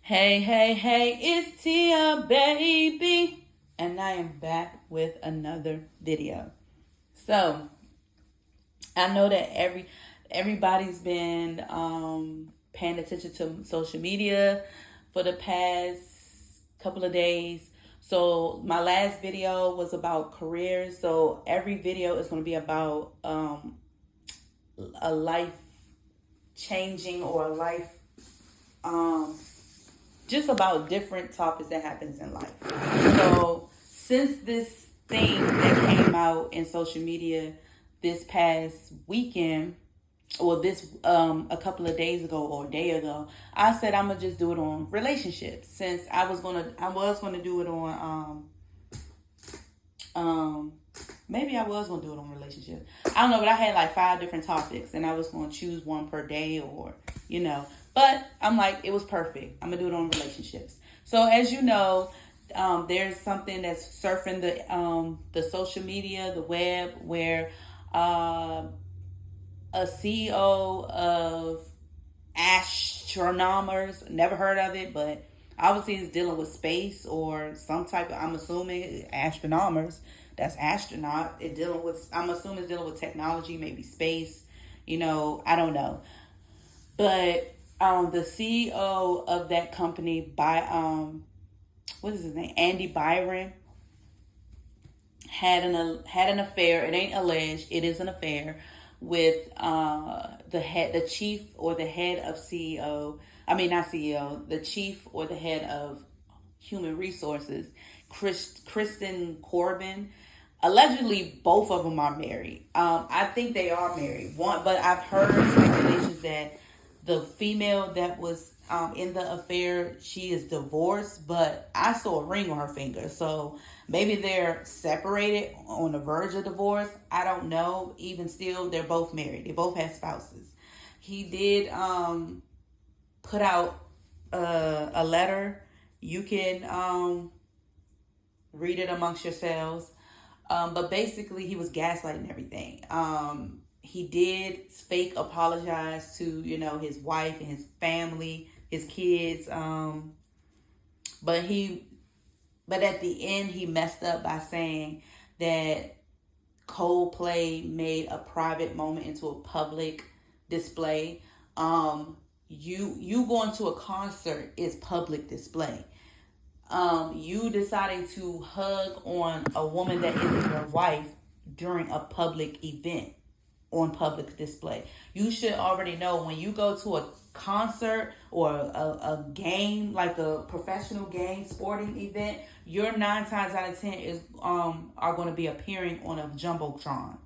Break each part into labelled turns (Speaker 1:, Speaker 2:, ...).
Speaker 1: Hey, hey, hey, it's Tia, baby. And I am back with another video. So, I know that everybody's been paying attention to social media for the past couple of days. So, my last video was about careers. So, every video is going to be about a life changing or a life um just about different topics that happens in life. So since this thing that came out in social media this past weekend, or this a couple of days ago or a day ago, I said I'm gonna just do it on relationships, since I was gonna do it on maybe I was gonna do it on relationships. I don't know, but I had like 5 different topics and I was gonna choose one per day, or But I'm like, it was perfect. I'm gonna do it on relationships. So as you know, there's something that's surfing the social media, the web, where a CEO of astronomers, never heard of it, but obviously it's dealing with space or some type of, I'm assuming astronomers, that's astronaut, I'm assuming it's dealing with technology, maybe space, I don't know. But the CEO of that company, what is his name, Andy Byron, had an affair. It ain't alleged. It is an affair with the chief or the head of CEO. I mean, not CEO. The chief or the head of human resources, Kristen Corbin. Allegedly, both of them are married. I think they are married. But I've heard speculations that the female that was in the affair, she is divorced, but I saw a ring on her finger. So maybe they're separated, on the verge of divorce. I don't know. Even still, they're both married. They both have spouses. He did put out a letter. You can read it amongst yourselves. But basically, he was gaslighting everything. He did fake apologize to, his wife and his family, his kids. But at the end, he messed up by saying that Coldplay made a private moment into a public display. You going to a concert is public display. You deciding to hug on a woman that isn't your wife during a public event, on public display. You should already know, when you go to a concert or a game, like a professional game, sporting event, your 9 times out of 10 is are going to be appearing on a jumbotron.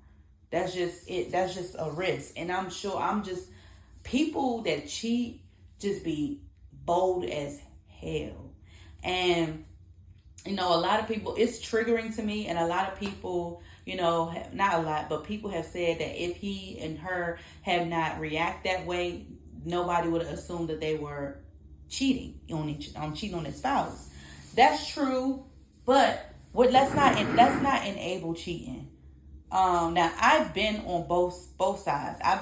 Speaker 1: That's just it. That's just a risk. And people that cheat just be bold as hell. And a lot of people, it's triggering to me, and a lot of people, not a lot, but people have said that if he and her had not react that way, nobody would have assumed that they were cheating on their spouse. That's true, but let's not enable cheating. Now I've been on both sides. I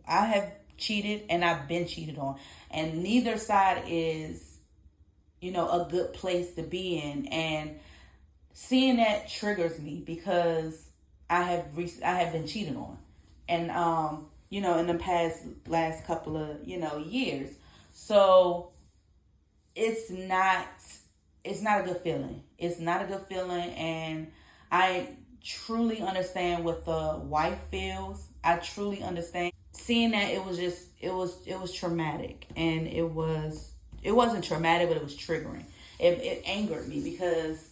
Speaker 1: have cheated and I've been cheated on, and neither side is a good place to be in. And seeing that triggers me, because I have been cheated on, and in the last couple of years. So it's not a good feeling. It's not a good feeling, and I truly understand what the wife feels. I truly understand. Seeing that, it was traumatic, and it wasn't traumatic, but it was triggering. It angered me, because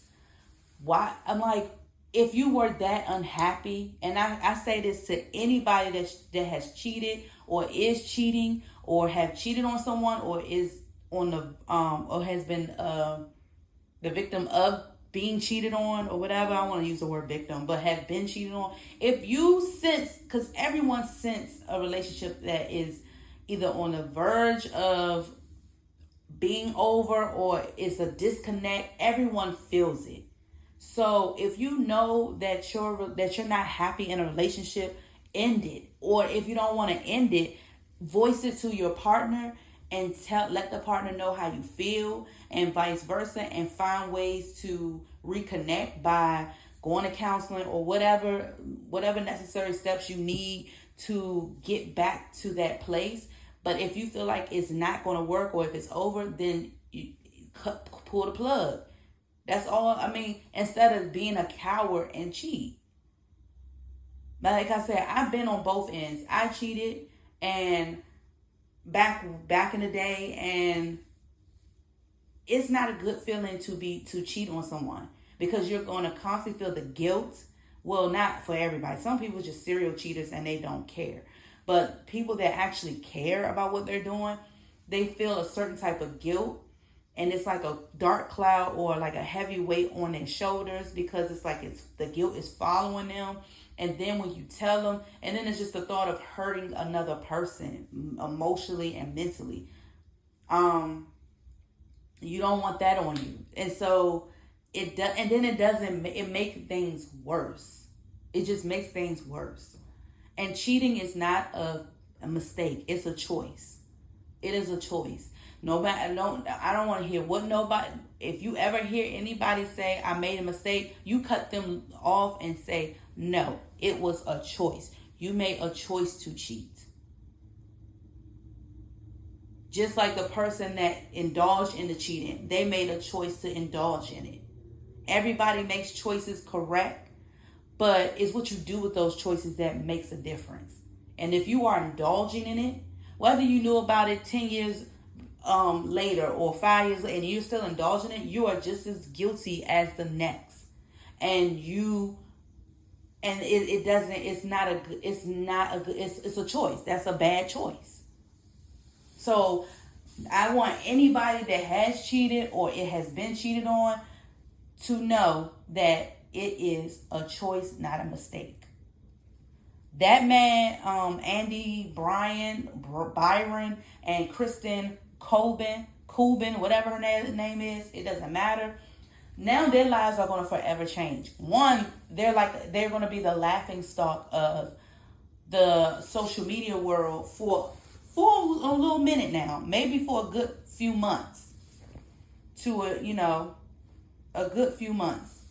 Speaker 1: why? I'm like, if you were that unhappy, and I say this to anybody that has cheated or is cheating or have cheated on someone, or is on the or has been the victim of being cheated on, or whatever. I don't want to use the word victim, but have been cheated on. If you sense, because everyone sense a relationship that is either on the verge of being over, or it's a disconnect, everyone feels it. So if you know that you're not happy in a relationship, end it. Or if you don't want to end it, voice it to your partner and let the partner know how you feel, and vice versa, and find ways to reconnect by going to counseling or whatever necessary steps you need to get back to that place. But if you feel like it's not going to work, or if it's over, then you pull the plug. That's all. I mean, instead of being a coward and cheat. But like I said, I've been on both ends. I cheated and back in the day, and it's not a good feeling to cheat on someone, because you're going to constantly feel the guilt. Well, not for everybody. Some people are just serial cheaters and they don't care. But people that actually care about what they're doing, they feel a certain type of guilt, and it's like a dark cloud or like a heavy weight on their shoulders, because it's like the guilt is following them. And then when you tell them, and then it's just the thought of hurting another person emotionally and mentally. You don't want that on you. And so it does, and then it makes things worse. It just makes things worse. And cheating is not a mistake. It's a choice. It is a choice. I don't want to hear what nobody, if you ever hear anybody say, I made a mistake, you cut them off and say, no, it was a choice. You made a choice to cheat. Just like the person that indulged in the cheating, they made a choice to indulge in it. Everybody makes choices, correct? But it's what you do with those choices that makes a difference. And if you are indulging in it, whether you knew about it 10 years later or 5 years later, and you're still indulging it, you are just as guilty as the next. It's a choice. That's a bad choice. So I want anybody that has cheated or it has been cheated on to know that it is a choice, not a mistake. That man, Andy Byron, and Kristen Coben, whatever her name is, it doesn't matter. Now their lives are going to forever change. One, they're going to be the laughing stock of the social media world for a little minute now, maybe for a good few months. A good few months.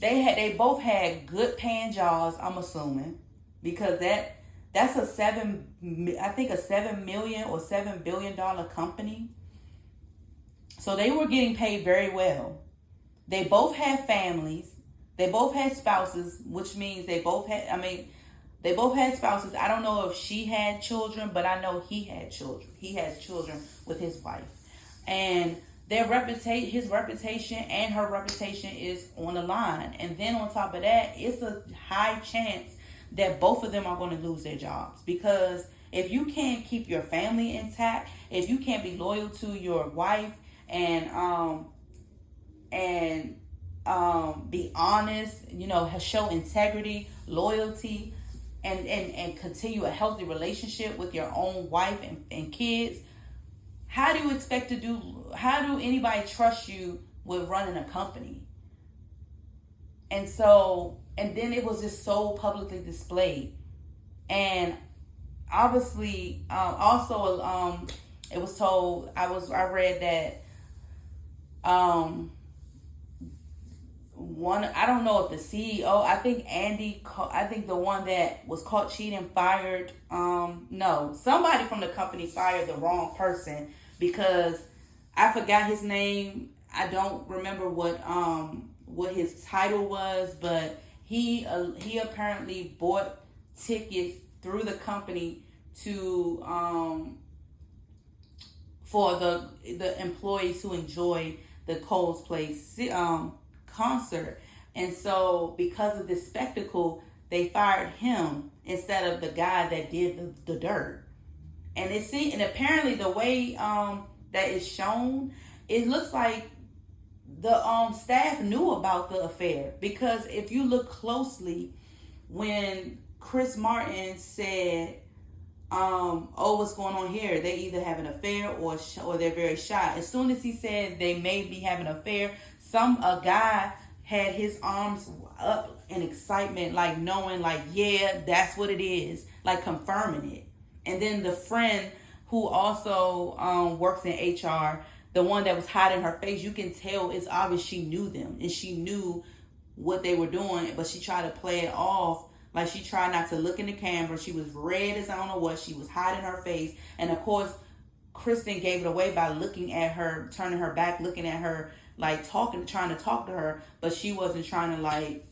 Speaker 1: They both had good paying jobs, I'm assuming, because that's a $7 million or $7 billion company. So they were getting paid very well. They both had families. They both had spouses, which means they both had spouses. I don't know if she had children, but I know he had children. He has children with his wife. And his reputation and her reputation is on the line. And then on top of that, it's a high chance that both of them are going to lose their jobs. Because if you can't keep your family intact, if you can't be loyal to your wife and be honest, show integrity, loyalty, and continue a healthy relationship with your own wife and kids, how do anybody trust you with running a company? And then it was just so publicly displayed. And obviously, it was told, I read that, I don't know if the CEO, I think the one that was caught cheating fired, somebody from the company fired the wrong person, because I forgot his name. I don't remember what his title was, but he apparently bought tickets through the company to for the employees who enjoyed the Coldplay concert. And so because of this spectacle, they fired him instead of the guy that did the dirt. And apparently the way that is shown, it looks like the staff knew about the affair, because if you look closely, when Chris Martin said, what's going on here? They either have an affair or they're very shy. As soon as he said they may be having an affair, a guy had his arms up in excitement, like knowing, like, yeah, that's what it is, like confirming it. And then the friend who also works in HR, the one that was hiding her face, you can tell it's obvious she knew them and she knew what they were doing, but she tried to play it off like she tried not to look in the camera. She was red as I don't know what. She was hiding her face. And of course, Kristen gave it away by looking at her, turning her back, looking at her, like talking, trying to talk to her, but she wasn't trying to like,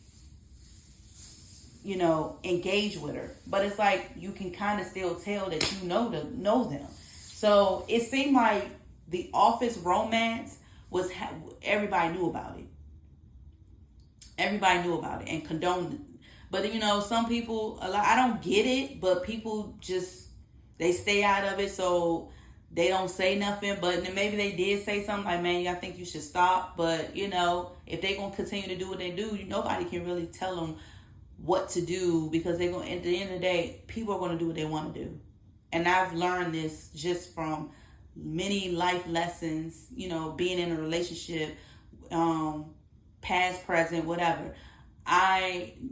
Speaker 1: engage with her. But it's like you can kind of still tell that you know them. So it seemed like the office romance was everybody knew about it. Everybody knew about it and condoned it. But some people, I don't get it, but people just, they stay out of it, so they don't say nothing. But then maybe they did say something like, man, I think you should stop. But if they're gonna continue to do what they do, nobody can really tell them what to do, because they're gonna, at the end of the day, people are gonna do what they want to do. And I've learned this just from many life lessons, being in a relationship, past, present, whatever.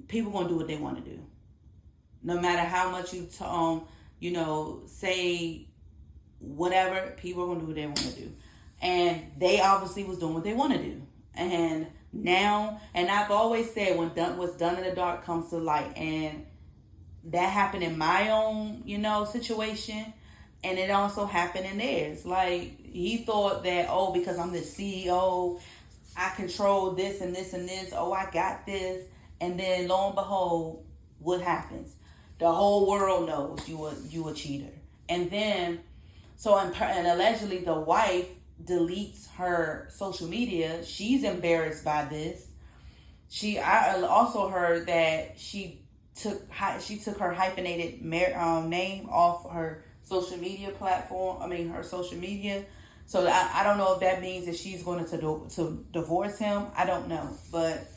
Speaker 1: People gonna do what they want to do, no matter how much you say whatever. People are gonna do what they want to do, and they obviously was doing what they want to do. And now, and I've always said, when what's done in the dark comes to light, and that happened in my own situation, and it also happened in theirs. Like, he thought that, because I'm the CEO, I control this and this and this. I got this. And then lo and behold, what happens? The whole world knows you a cheater. And then, and allegedly the wife deletes her social media. She's embarrassed by this. I also heard that she took her hyphenated name off her social media platform. Her social media. So I don't know if that means that she's going to divorce him. I don't know, but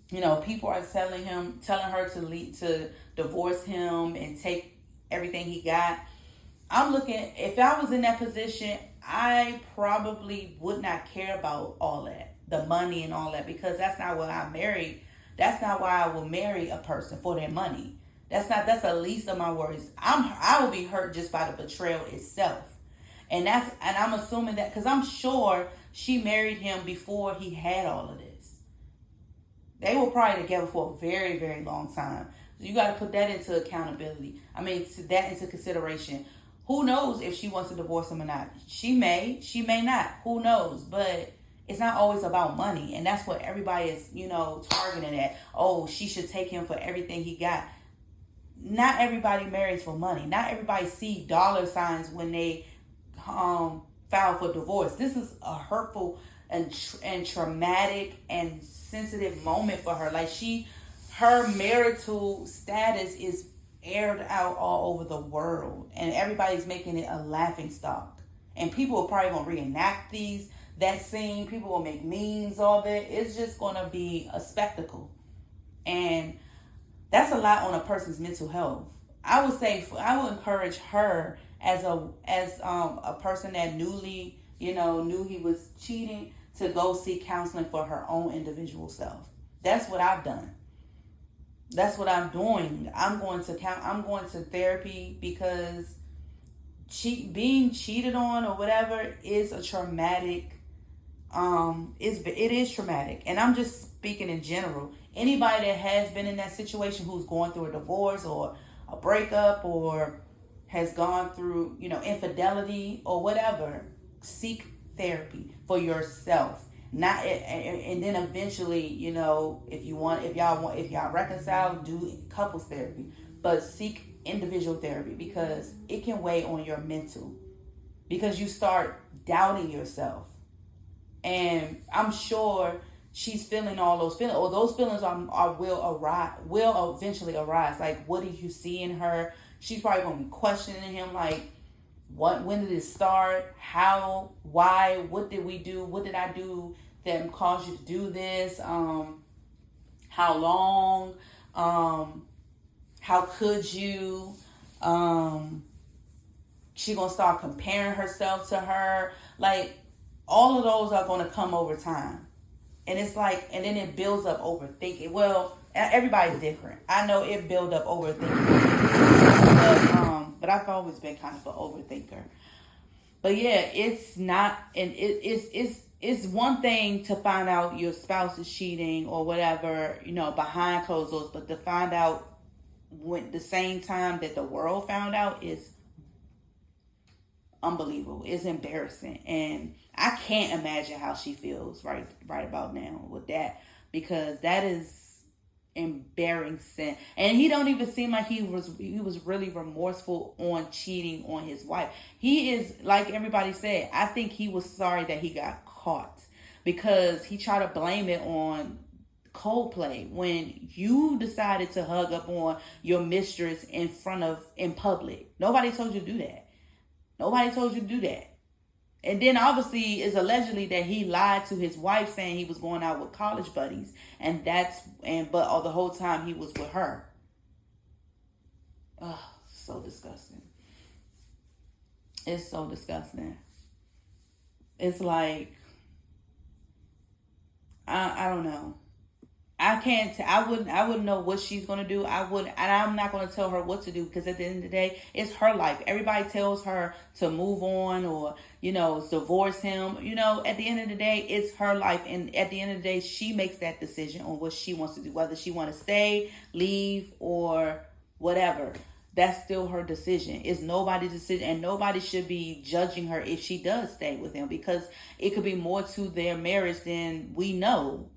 Speaker 1: people are telling her to divorce him and take everything he got. I'm looking. If I was in that position, I probably would not care about all that, the money and all that, because that's not what I married. That's not why I will marry a person, for their money. That's the least of my worries. I will be hurt just by the betrayal itself. And I'm assuming that, because I'm sure she married him before he had all of this. They were probably together for a very, very long time. So you got to put that into accountability. That into consideration. Who knows if she wants to divorce him or not? She may not. Who knows? But it's not always about money. And that's what everybody is, targeting at. She should take him for everything he got. Not everybody marries for money. Not everybody see dollar signs when they filed for divorce. This is a hurtful and traumatic and sensitive moment for her. Like, her marital status is aired out all over the world, and everybody's making it a laughing stock. And people are probably gonna reenact that scene. People will make memes of it. It's just gonna be a spectacle, and that's a lot on a person's mental health. I would encourage her as a person that knew he was cheating, to go seek counseling for her own individual self. That's what I've done. That's what I'm doing. I'm going to therapy, because being cheated on or whatever is a traumatic. It is traumatic, and I'm just speaking in general. Anybody that has been in that situation, who's going through a divorce or a breakup, or has gone through, infidelity or whatever, seek therapy for yourself. Not, and then eventually, if y'all reconcile, do couples therapy, but seek individual therapy, because it can weigh on your mental, because you start doubting yourself. And I'm sure she's feeling all those feelings, or those feelings will eventually arise. Like, what did you see in her? She's probably gonna be questioning him, like, when did it start? How? Why? What did we do? What did I do that caused you to do this? How long? How could you? She gonna start comparing herself to her. Like, all of those are gonna come over time. And it's like, and then it builds up overthinking. Well, everybody's different. I know it builds up overthinking. But but I've always been kind of an overthinker. But yeah, it's not, and it's one thing to find out your spouse is cheating or whatever, behind closed doors, but to find out when the same time that the world found out is unbelievable. It's embarrassing, and I can't imagine how she feels right about now with that, because that is embarrassing. And he don't even seem like he was really remorseful on cheating on his wife. He is, like everybody said, I think he was sorry that he got caught, because he tried to blame it on Coldplay when you decided to hug up on your mistress in public. Nobody told you to do that. Nobody told you to do that. And then obviously it's allegedly that he lied to his wife saying he was going out with college buddies, but all the whole time he was with her. Oh, so disgusting. It's so disgusting. It's like, I don't know. I wouldn't know what she's gonna do. And I'm not gonna tell her what to do, because at the end of the day, it's her life. Everybody tells her to move on or, divorce him. At the end of the day, it's her life. And at the end of the day, she makes that decision on what she wants to do, whether she want to stay, leave, or whatever. That's still her decision. It's nobody's decision, and nobody should be judging her if she does stay with him, because it could be more to their marriage than we know.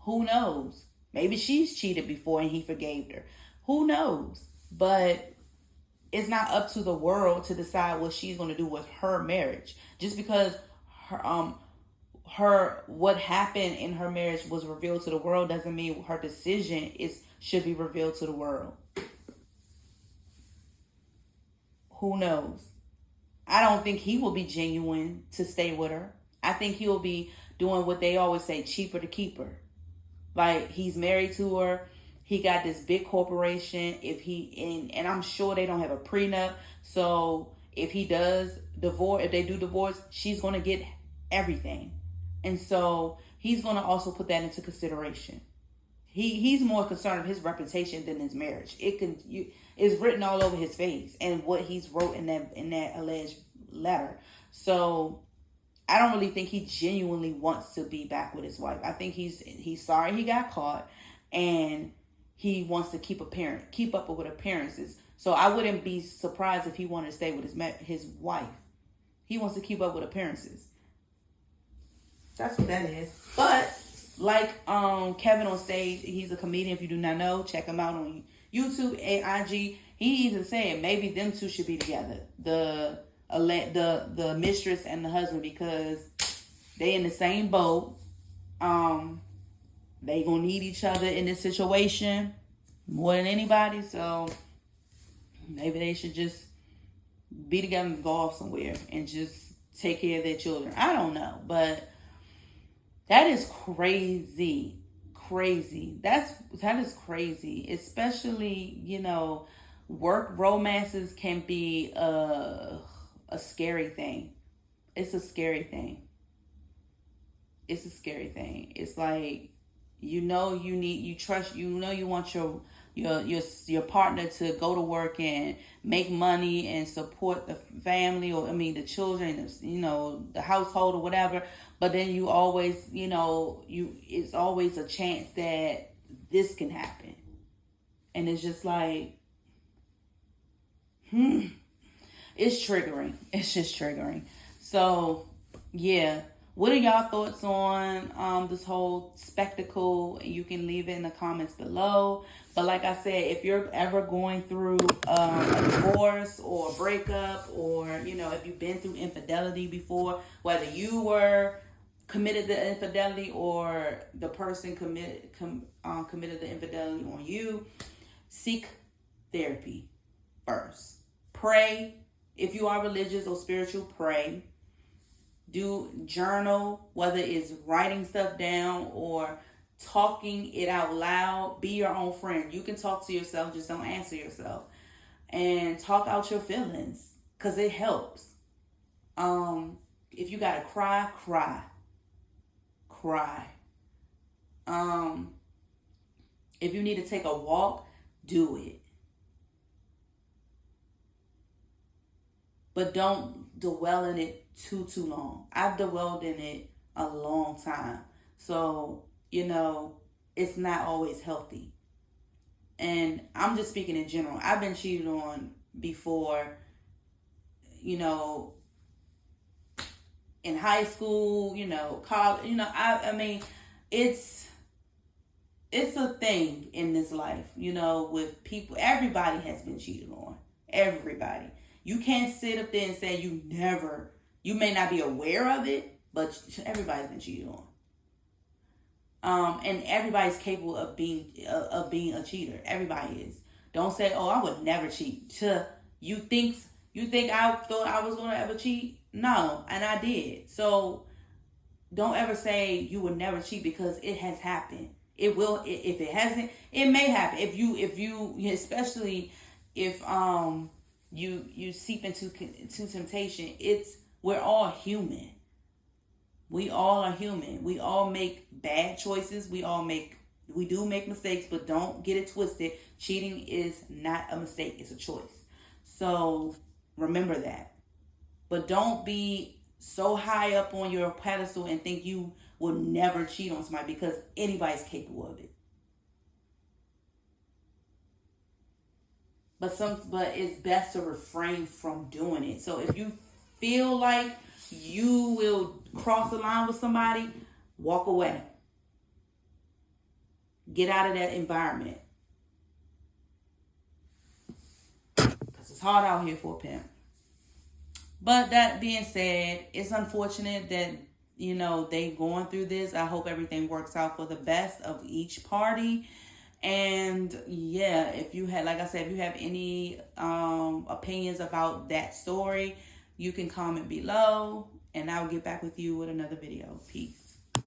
Speaker 1: Who knows? Maybe she's cheated before and he forgave her. Who knows? But it's not up to the world to decide what she's going to do with her marriage. Just because what happened in her marriage was revealed to the world doesn't mean her decision should be revealed to the world. Who knows? I don't think he will be genuine to stay with her. I think he'll be doing what they always say, cheaper to keep her. Like, he's married to her. He got this big corporation. And I'm sure they don't have a prenup. So if he does divorce, if they do divorce, she's going to get everything. And so he's going to also put that into consideration. He's more concerned with his reputation than his marriage. It's written all over his face and what he's wrote in that alleged letter. So I don't really think he genuinely wants to be back with his wife. I think he's sorry he got caught, and he wants to keep up with appearances. So I wouldn't be surprised if he wanted to stay with his wife. He wants to keep up with appearances. That's what that is. But like Kevin on stage, he's a comedian. If you do not know, check him out on YouTube and IG. He even said maybe them two should be together. The mistress and the husband, because they in the same boat. They gonna need each other in this situation more than anybody. So maybe they should just be together and go off somewhere and just take care of their children. I don't know, but that is crazy. That is crazy. Especially, work romances can be a scary thing. It's a scary thing. It's like, you want your partner to go to work and make money and support the family, or the children, the household or whatever. But then you always, it's always a chance that this can happen. And it's just like, it's triggering. It's just triggering. So, yeah. What are y'all thoughts on this whole spectacle? You can leave it in the comments below. But like I said, if you're ever going through a divorce or a breakup, or, if you've been through infidelity before, whether you were committed the infidelity or the person committed the infidelity on you, seek therapy first. Pray. If you are religious or spiritual, pray. Do journal, whether it's writing stuff down or talking it out loud. Be your own friend. You can talk to yourself, just don't answer yourself. And talk out your feelings, because it helps. If you gotta cry, cry. If you need to take a walk, do it. but don't dwell in it too long. I've dwelled in it a long time. So, it's not always healthy. And I'm just speaking in general. I've been cheated on before, in high school, college, I mean, it's a thing in this life, with people. Everybody has been cheated on. Everybody. You can't sit up there and say you may not be aware of it, but everybody's been cheated on. And everybody's capable of being a cheater. Everybody is. Don't say, "Oh, I would never cheat." You think I thought I was gonna ever cheat? No, and I did. So don't ever say you would never cheat, because it has happened. It will. If it hasn't, it may happen. If you, especially if you seep into temptation. We're all human. We all are human. We all make bad choices. We do make mistakes, but don't get it twisted. Cheating is not a mistake. It's a choice. So remember that. But don't be so high up on your pedestal and think you will never cheat on somebody, because anybody's capable of it. But it's best to refrain from doing it. So if you feel like you will cross the line with somebody, walk away. Get out of that environment. Because it's hard out here for a pimp. But that being said, it's unfortunate that, they going through this. I hope everything works out for the best of each party. And yeah, if you have any opinions about that story, you can comment below, and I'll get back with you with another video. Peace.